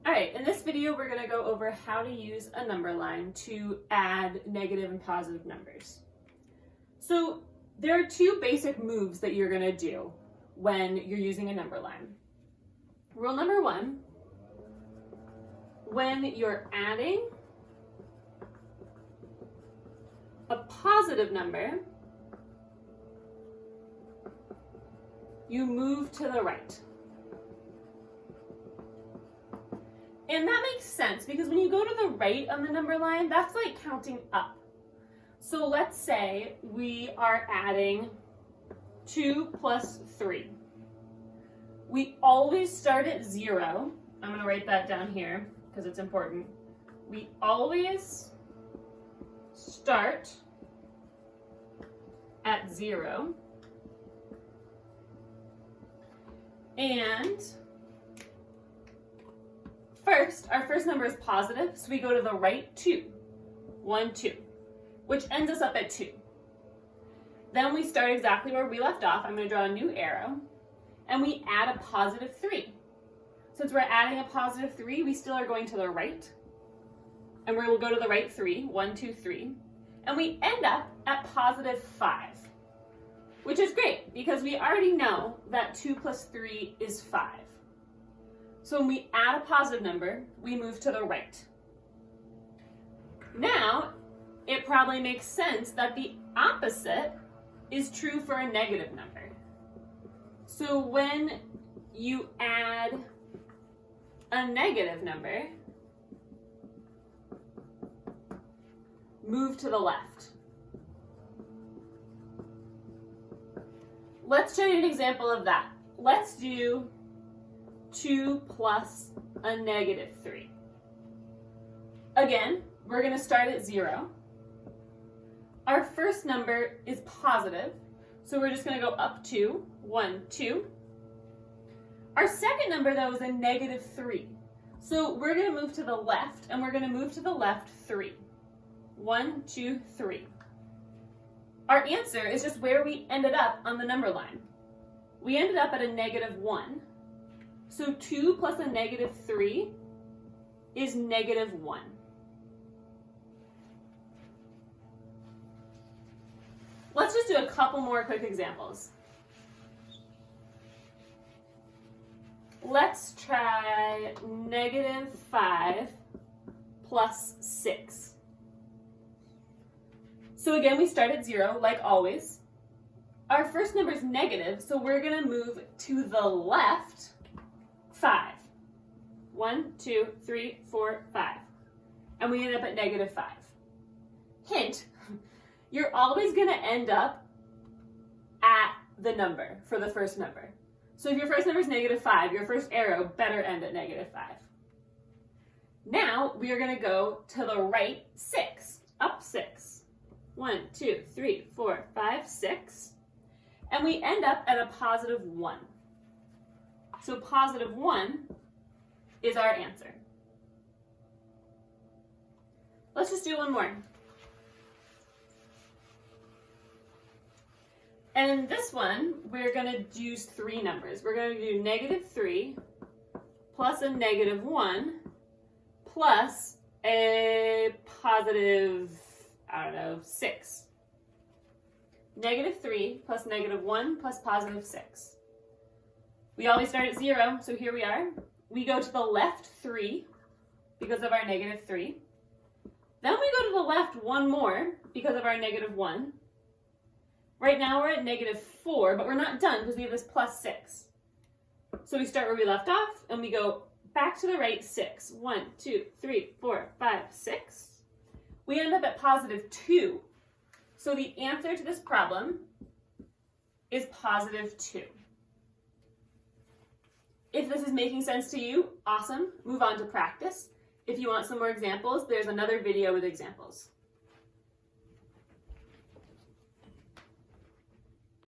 All right, in this video, we're gonna go over how to use a number line to add negative and positive numbers. So there are two basic moves that you're gonna do when you're using a number line. Rule number one, when you're adding a positive number, you move to the right. And that makes sense because when you go to the right on the number line, that's like counting up. So let's say we are adding 2 plus 3. We always start at 0. I'm going to write that down here because it's important. We always start at 0. And our first number is positive, so we go to the right 2. 1, 2, which ends us up at 2. Then we start exactly where we left off. I'm going to draw a new arrow, and we add a positive 3. Since we're adding a positive 3, we still are going to the right, and we'll go to the right 3. 1, 2, 3, and we end up at positive 5, which is great because we already know that 2 plus 3 is 5. So when we add a positive number, we move to the right. Now, it probably makes sense that the opposite is true for a negative number. So when you add a negative number, move to the left. Let's show you an example of that. Let's do 2 plus a negative 3. Again, we're going to start at 0. Our first number is positive, so we're just going to go up 2. 1, 2. Our second number, though, is a negative 3. So we're going to move to the left, and we're going to move to the left 3. 1, 2, 3. Our answer is just where we ended up on the number line. We ended up at a negative 1. So 2 plus a negative 3 is negative 1. Let's just do a couple more quick examples. Let's try negative 5 plus 6. So again, we start at 0, like always. Our first number is negative, so we're going to move to the left 5. 1, 2, 3, 4, 5. And we end up at negative 5. Hint, you're always going to end up at the number for the first number. So if your first number is negative 5, your first arrow better end at negative 5. Now we are going to go to the right 6, up 6. 1, 2, 3, 4, 5, 6. And we end up at a positive 1. So positive 1 is our answer. Let's just do one more. And in this one, we're going to use 3 numbers. We're going to do negative 3 plus a negative 1 plus a positive, 6. Negative 3 plus negative 1 plus positive 6. We always start at 0, so here we are. We go to the left 3 because of our negative 3. Then we go to the left 1 more because of our negative 1. Right now we're at negative 4, but we're not done because we have this plus 6. So we start where we left off, and we go back to the right 6. 1, 2, 3, 4, 5, 6. We end up at positive 2. So the answer to this problem is positive 2. If this is making sense to you, awesome. Move on to practice. If you want some more examples, there's another video with examples.